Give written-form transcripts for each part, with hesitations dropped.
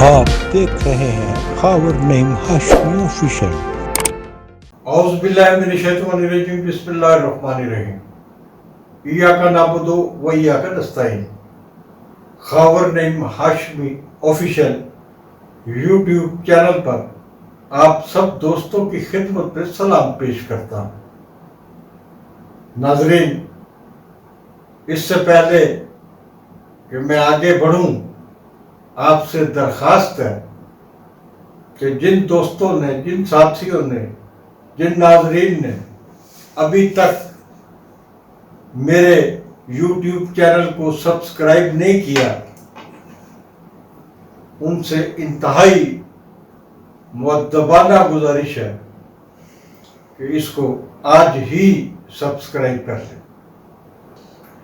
आप देख रहे हैं खावर नईम हाशमी ऑफिशियल। औज़ु बिल्लाहि मिनश-शैतानिर रजीम, बिस्मिल्लाहिर्रहमानिर्रहीम। इय्याका नअबुदु व इय्याका नस्तईन। Khawar Naeem Hashmi official YouTube channel पर आप सब दोस्तों की खिदमत में सलाम पेश करता हूँ। नाज़रीन, इससे पहले कि मैं आगे बढ़ूँ, आपसे दरख्वास्त है कि जिन दोस्तों ने, जिन साथियों ने, जिन नाज़रीन ने अभी तक मेरे YouTube चैनल को सब्सक्राइब नहीं किया, उनसे इंतहाई मुअद्दबाना गुजारिश है कि इसको आज ही सब्सक्राइब कर लें।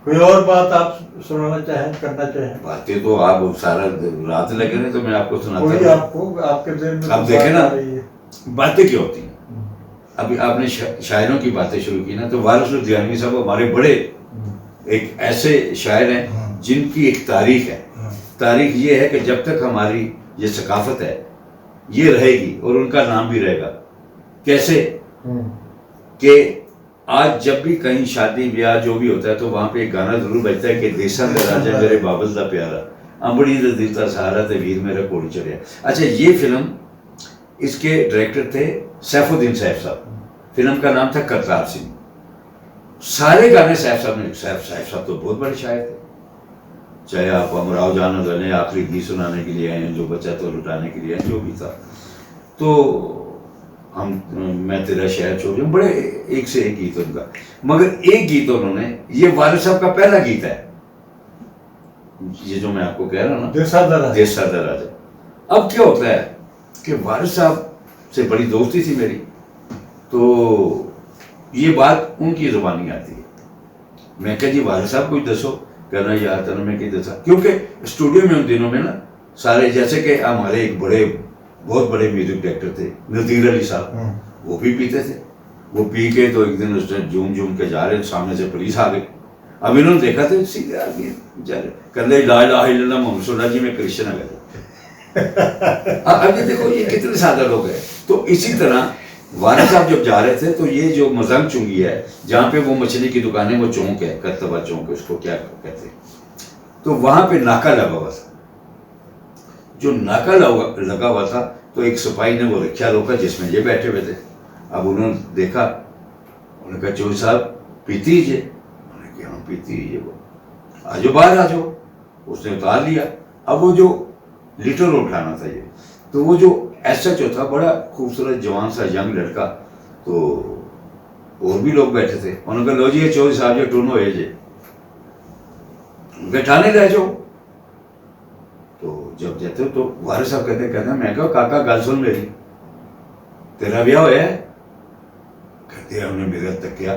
कोई और बात आप सुनाना चाहें, करना चाहें? बातें तो आप सारा रात लगे रहे तो मैं आपको सुनाता कोई हूँ। आपको आपके दिल में आप देखें ना, बातें क्या होती हैं। अभी आपने शायरों की बातें शुरू की ना, तो वारिस लुधियानवी साहब हमारे बड़े एक ऐसे शायर हैं जिनकी एक तारीख है। तारीख ये है कि जब तक हमारी ये सकाफत है ये रहेगी और उनका नाम भी रहेगा। कैसे कि आज जब भी कहीं शादी ब्याह जो भी होता है तो वहाँ पे एक गाना जरूर बजता है कि देसा दा राजा मेरे बाबल दा प्यारा, अंबड़ी दा दिल दा सहारा ते वीर मेरा घोड़ी चढ़िया। अच्छा, ये फिल्म, इसके डायरेक्टर थे सैफुद्दीन सैफ साहब। फिल्म का नाम था करतार सिंह। सारे गाने सैफ साहब ने, सैफ साहब तो बहुत बड़े शायर थे। चाहे आप अमराव जान गने आखिरी गीत सुनाने के लिए आए, जो बचा तो लुटाने के लिए आए, जो भी था। तो मैं तेरा शहर छोड़ दूं, बड़े एक से एक गीत उनका। मगर एक गीत उन्होंने, ये वारिस साहब का पहला गीत है, ये जो मैं आपको कह रहा हूँ ना, देसा दा राजा। अब क्या होता है कि वारिस साहब से बड़ी दोस्ती थी मेरी, तो ये बात उनकी जुबानी आती है। मैं कह जी वारिस साहब कुछ दसो, कहना यार तेना मैं कहीं दसा, क्योंकि स्टूडियो में उन दिनों में ना सारे, जैसे कि हमारे एक बहुत बड़े म्यूजिक डायरेक्टर थे नज़ीर अली साहब, वो भी पीते थे। वो पी के तो एक दिन उसने झूम के जा रहे, सामने से पुलिस आ गई। अब इन्होंने देखा तो सीधे आगे जा रहे, कहते ला इलाहा इल्लल्लाह मुहम्मद रसूलुल्लाह जी, मैं क्रिश्चियन आ गया। अब ये देखो ये कितने सादा लोग हैं। तो इसी तरह वारिस साहब जब जा रहे थे तो ये जो मजंग चुंगी है, जहाँ पे वो मछली की दुकान है, वो चौंक है, करतबा चौंक है, उसको क्या कहते हैं, तो वहां पे नाका लगा हुआ था। जो नाका लगा हुआ था तो एक सिपाही ने वो रिक्शा रोका जिसमें ये बैठे हुए थे। अब उन्होंने देखा, उन्होंने कहा चौधरी साहब पीती है? उन्होंने कहा हाँ पीती है। वो आजो बाहर आ जाओ। उसने उतार लिया। अब वो जो लीटर उठाना था ये, तो वो जो ऐसा जो था, बड़ा खूबसूरत जवान सा यंग लड़का, तो और भी लोग बैठे थे। उन्होंने कहा लो जी ये चौधरी साहब जो टूनो है जे बैठाने रह जाओ। तो जब जाते तो वारिस साहब कहते मैं कहा काका गल सुन मेरी, तेरा ब्याह होया है? कहते हमने मेरा तकिया,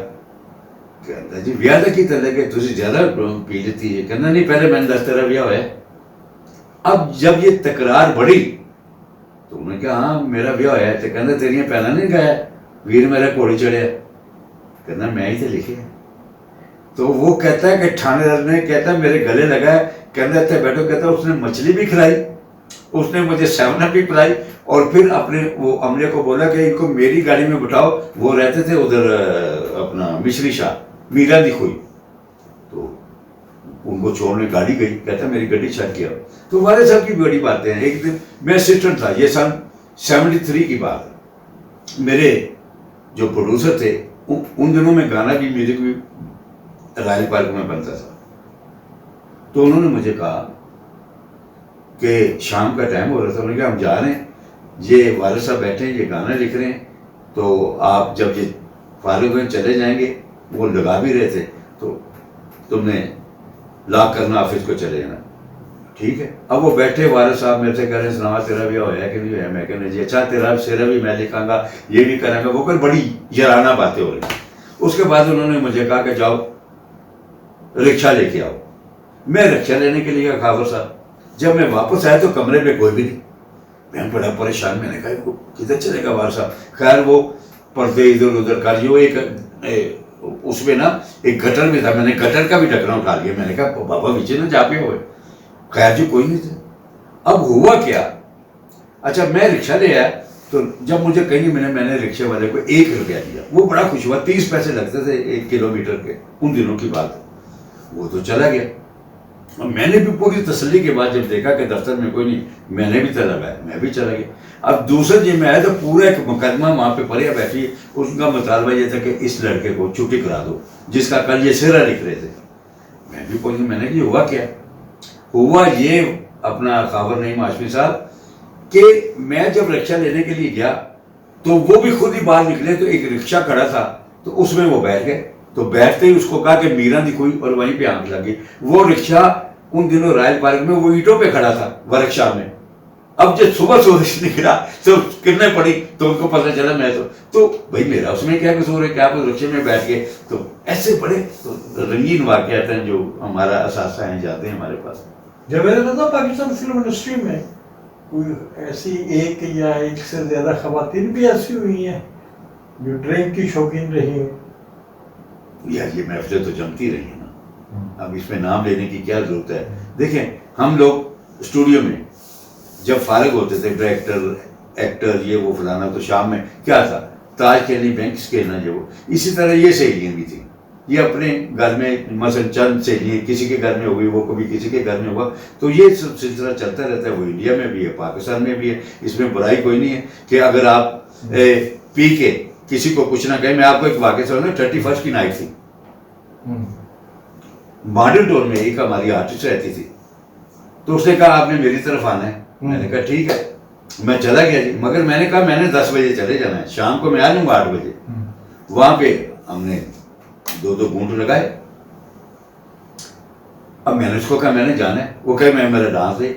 कहता जी ब्याह का की तरह के तुझे ज्यादा पी लेती है। कहना नहीं पहले मैंने दस तेरा ब्याह होया। अब जब ये तकरार बढ़ी तो उन्होंने कहा हाँ मेरा ब्याह होया है। तो कहना तेरियां पहला नहीं गाया वीर मेरा घोड़ी चढ़िया? कहना मैं ही तो लिखे। तो वो कहता है कि थानेदार ने, कहता है मेरे गले लगा है, कहते इतने बैठो, कहता उसने मछली भी खिलाई, उसने मुझे 7 भी पिलाई, और फिर अपने वो अमले को बोला कि इनको मेरी गाड़ी में बिठाओ। वो रहते थे उधर अपना मिश्री शाह मीरा दी खोई, तो उनको छोड़ने गाड़ी गई। कहता मेरी गड्डी छड़ के आओ। तो वारिस साहब की बड़ी बातें हैं। एक दिन मैं असिस्टेंट था, ये सन 73 की बात है। मेरे जो प्रोड्यूसर थे उन दिनों में गाना भी, म्यूजिक भी रायल पार्क में बनता था। तो उन्होंने मुझे कहा कि शाम का टाइम हो रहा था, उन्होंने कहा हम जा रहे हैं, ये वारिस साहब बैठे हैं, ये गाना लिख रहे हैं, तो आप जब ये फारिग में चले जाएंगे, वो लगा भी रहे थे, तो तुमने लॉक करना, ऑफिस को चले जाना। ठीक है। अब वो बैठे वारिस साहब मेरे से कह रहे हैं सुना तेरा भी होया कि नहीं होया? मैं कहना जी अच्छा, तेरा सेरा भी मैं लिखांगा, ये भी करेंगे। वो कोई बड़ी जराना बातें हो रही। उसके बाद उन्होंने मुझे कहा कि जाओ रिक्शा लेके आओ। मैं रिक्शा लेने के लिए गया खावर साहब। जब मैं वापस आया तो कमरे में कोई भी नहीं। मैं बड़ा परेशान, मैंने कहा किधर चलेगा वारिस साहब? खैर वो पर्दे इधर उधर कर, जो एक उसमें ना एक गटर में था, मैंने गटर का भी ढक्कन उठा लिया। मैंने कहा बाबा पीछे ना जा पे हुए। खैर जी कोई नहीं था। अब हुआ क्या अच्छा मैं रिक्शा ले आया, तो जब मुझे कहीं मैंने रिक्शे वाले को 1 रुपया दिया, वो बड़ा खुश हुआ। 30 पैसे लगते थे 1 किलोमीटर के, उन दिनों की बात है। वो तो चला गया। और मैंने भी पूरी तसल्ली के बाद जब देखा कि दफ्तर में कोई नहीं, मैंने भी तो लगाया, मैं भी चला गया। अब दूसरे दिन में आया तो पूरा एक मुकदमा वहाँ पे परिया बैठी, उनका मुतालबा ये था कि इस लड़के को छुट्टी करा दो जिसका कल ये सिरा लिख रहे थे। मैं भी पहुंच, मैंने कि हुआ क्या? हुआ ये अपना खबर नहीं हाशमी साहब कि मैं जब रिक्शा लेने के लिए गया तो वो भी खुद ही बाहर निकले, तो एक रिक्शा खड़ा था तो उसमें वो बैठ गए। तो बैठते ही उसको कहा कि मीरा दिखोई, और वहीं पे आंख लगी। वो रिक्शा उन दिनों रॉयल पार्क में वो ईंटों पे खड़ा था वर्कशॉप में। अब जब सुबह सूरज निकला तो किरने पड़ी तो उनको पता चला मैं तो भाई मेरा उसमें क्या कसूर है, क्या आप रिक्शे में बैठ गए? तो ऐसे बड़े तो रंगीन वाकयात हैं जो हमारा असासा हैं, जाते हैं हमारे पास। जब मैंने कहा पाकिस्तान फिल्म इंडस्ट्री में कोई ऐसी एक या एक से ज्यादा खवातीन भी ऐसी हुई हैं जो ड्रिंक की शौकीन रही हैं? यार ये महफिलें तो जमती रही है ना, अब इसमें नाम लेने की क्या जरूरत है? देखें हम लोग स्टूडियो में जब फारिग होते थे, डायरेक्टर एक्टर ये वो फलाना, तो शाम में क्या था, ताश खेलनी, बैंक्स खेलना, जो वो इसी तरह ये सहेलियाँ भी थी। ये अपने घर में मसलन चंद सहेलियाँ किसी के घर में हो गई, वो कभी किसी के घर में हुआ, तो ये सिलसिला चलता रहता है। वो इंडिया में भी है, पाकिस्तान में भी है, इसमें बुराई कोई नहीं है कि अगर आप पी के किसी को कुछ ना कहे। मैं आपको एक वाक़या सुना, 31 की नाइट थी, मॉडल टाउन में एक हमारी आर्टिस्ट रहती थी, तो उसने कहा आपने मेरी तरफ आना है। मैंने कहा ठीक है, मैं चला गया जी, मगर मैंने कहा मैंने 10 बजे चले जाना है, शाम को मैं आ जाऊंगा 8 बजे। वहां पे हमने 2 घूंट लगाए। अब मैंने उसको कहा मैंने जाना है, वो कहे मैं मेरा डांस है,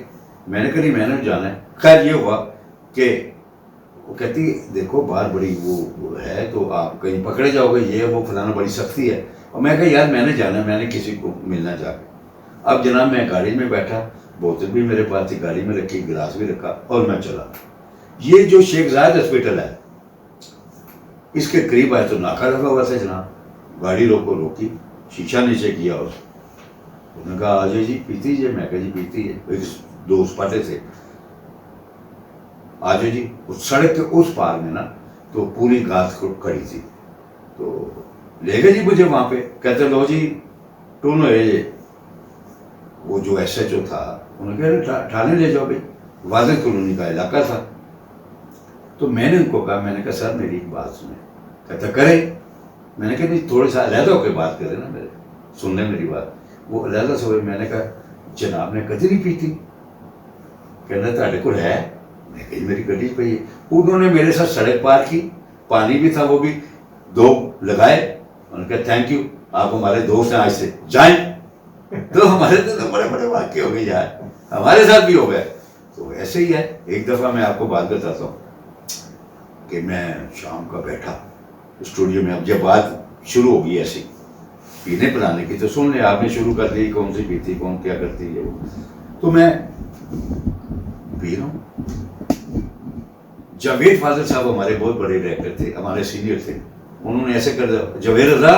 मैंने कहा नहीं मैंने जाना है। खैर ये हुआ कि वो कहती देखो बाहर बड़ी वो है, तो आप कहीं पकड़े जाओगे, ये वो फलाना, बड़ी सख्ती है। और मैं कहा यार मैंने जाना है, मैंने किसी को मिलना जाके। अब जनाब मैं गाड़ी में बैठा, बोतल भी मेरे पास थी, गाड़ी में रखी, गिलास भी रखा, और मैं चला। ये जो शेख जायद हॉस्पिटल है इसके करीब आए तो नाका लगा हुआ था जनाब। गाड़ी रोकी, शीशा नीचे किया, उसने कहा अजय जी पीती है? मैं कहा जी पीती है। एक दोस्त पाटे थे, आजो जी। उस सड़क के उस पार में ना तो पूरी घास खड़ी थी, तो ले गए जी मुझे वहां पे। कहते लो जी टूनो है ये, वो जो SHO था उन्होंने कहा थाने ले जाओ भाई, वाज़ेह कॉलोनी का इलाका था। तो मैंने उनको कहा, मैंने कहा सर मेरी एक बात सुने। कहता करे। मैंने कहा नहीं थोड़ी सा अलहदा होकर बात करें ना, मेरे सुन लें मेरी बात। वो अलहदा से हुए। मैंने कहा जनाब ने कभी नहीं पीती? कहना ਤੁਹਾਡੇ ਕੋਲ है? मैं कही मेरी गड्डी पे ही। उन्होंने मेरे साथ सड़क पार की, पानी भी था, वो भी 2 लगाए। उन्होंने कहा थैंक यू, आप हमारे दोस्त हैं, आज से जाएं। तो हमारे तो बड़े बड़े वाक्य हो गए यार, हमारे साथ भी हो गए। तो ऐसे ही है। एक दफ़ा मैं आपको बात बताता हूँ कि मैं शाम का बैठा स्टूडियो में। अब जब बात शुरू होगी ऐसी पीने पिलाने की, तो सुन ले आपने शुरू कर दी, कौन सी पीती, कौन क्या करती है वो। तो मैं पी रहा हूँ। जावेद फाजल साहब हमारे बहुत बड़े डायरेक्टर थे, हमारे सीनियर थे। उन्होंने ऐसे कर दिया, जावेद रजा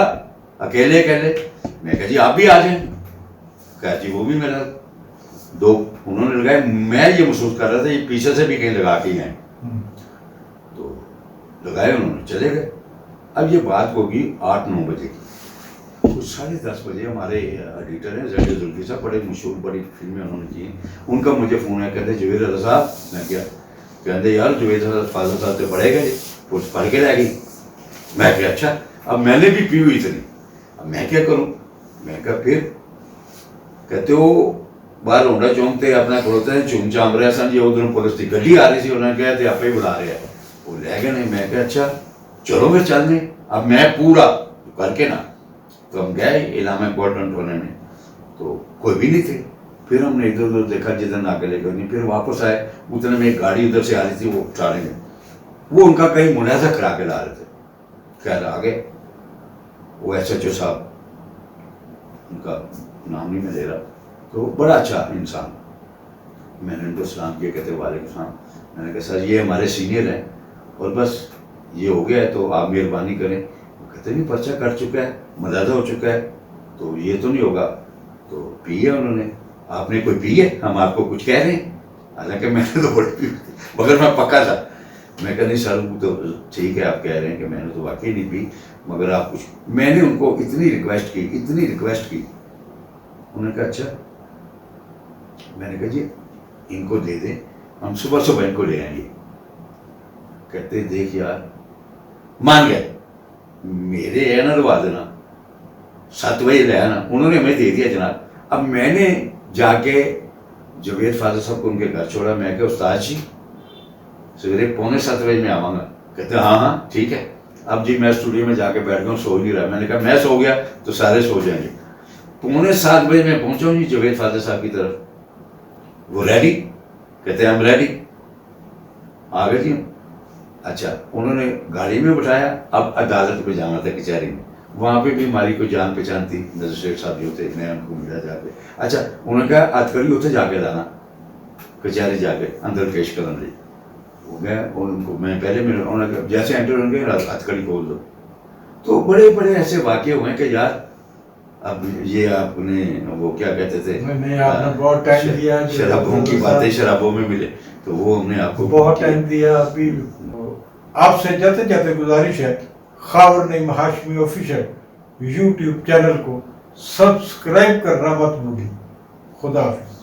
अकेले अकेले। मैं कहा जी आप भी आ जाएं। कहा जी वो भी मेरा 2 उन्होंने लगाए। मैं ये महसूस कर रहा था ये पीछे से भी कहीं लगा के गए, तो लगाए उन्होंने, चले गए। अब ये बात होगी 8-9 बजे की। कुछ 10:30 बजे हमारे एडिटर हैं ज़ैड जुल्फी साहब, बड़े मशहूर, बड़ी फिल्में उन्होंने की हैं, उनका मुझे फ़ोन है। कहते जावेद रजा साहब। मैं क्या? कहते यार जावेद फाजल साहब तो पढ़े गए, कुछ पढ़ के रह गई। मैं क्या अच्छा। अब मैंने भी पी हुई इतनी, अब मैं क्या करूँ? मैं क्या फिर? कहते हो बाहर होंडा चौंक से अपना खड़ोते हैं, चूम चाम रहे सन जी, उधर पुलिस की गड्डी आ रही थी, उन्होंने कहा थे आपे ही बुला रहे हैं, वो ले गए। नहीं मैं क्या अच्छा चलो फिर चलने। अब मैं पूरा करके ना तो हम गए इलामा इम्पोर्टेंट होने में, तो कोई भी नहीं थे। फिर हमने इधर उधर देखा, जिधर नाके लेकर नहीं, फिर वापस आए। उतने में एक गाड़ी उधर से आ रही थी, वो उठाने में वो उनका कहीं मुनाजा करा के ला रहे थे। खैर आ गए। वो SHO साहब, उनका नाम नहीं मैं ले रहा, तो बड़ा अच्छा इंसान। मैंने उनको सलाम किया, कहते वालेकुम सलाम। मैंने कहा सर ये हमारे सीनियर हैं और बस ये हो गया है तो आप मेहरबानी करें। कहते नहीं पर्चा कट चुका है, मलाजा हो चुका है, तो ये तो नहीं होगा। तो पी है उन्होंने। आपने कोई पी है? हम आपको कुछ कह रहे हैं? हालांकि मैंने तो बड़ी पी मगर मैं पक्का था। मैं कहा नहीं सर तो ठीक है आप कह रहे हैं कि मैंने तो वाकई नहीं पी, मगर आप कुछ, मैंने उनको इतनी रिक्वेस्ट की, उन्होंने कहा अच्छा। मैंने कहा जी इनको दे दें, हम सुबह सुबह इनको ले आएंगे। कहते देख यार, मान गए, मेरे है ना दबा देना, 7 बजे ले आना, उन्होंने हमें दे दिया जनाब। अब मैंने जाके जवेद फादर साहब को उनके घर छोड़ा। मैं क्या उस्ताद जी सवेरे 6:45 बजे मैं आवाँगा। कहते हाँ ठीक है। अब जी मैं स्टूडियो में जाके बैठ गया, सो नहीं रहा। मैंने कहा मैं सो गया तो सारे सो जाएंगे। 6:45 बजे मैं पहुंचा हूँ जी जवेद फादर साहब की तरफ। वो रेडी? कहते हम रेडी। आ गए जी। अच्छा, उन्होंने गाड़ी में बिठाया। अब अदालत में जाना था कचहरी में, वहाँ पे भी हमारी कोई जान पहचान थी, नजर शेख साहब जो थे, मैं उनको मिला जाके। अच्छा, उन्होंने कहा अतकड़ी उसे जाके लाना, कचहरी जाके अंदर पेश करने ली। हो गया उनको, मैं पहले मिला, उन्होंने कहा जैसे एंटर होंगे हथकड़ी खोल दो। तो बड़े बड़े ऐसे वाक़े हुए कि यार अब ये आपने वो क्या कहते थे, नहीं आपने बहुत टाइम दिया, शराबों की बातें शराबों में मिले, तो वो हमने आपको बहुत टाइम दिया। अभी आपसे जाते जाते गुजारिश है, Khawar Naeem Hashmi official YouTube channel को सब्सक्राइब करना मत भूलिए। खुदा हाफिज़।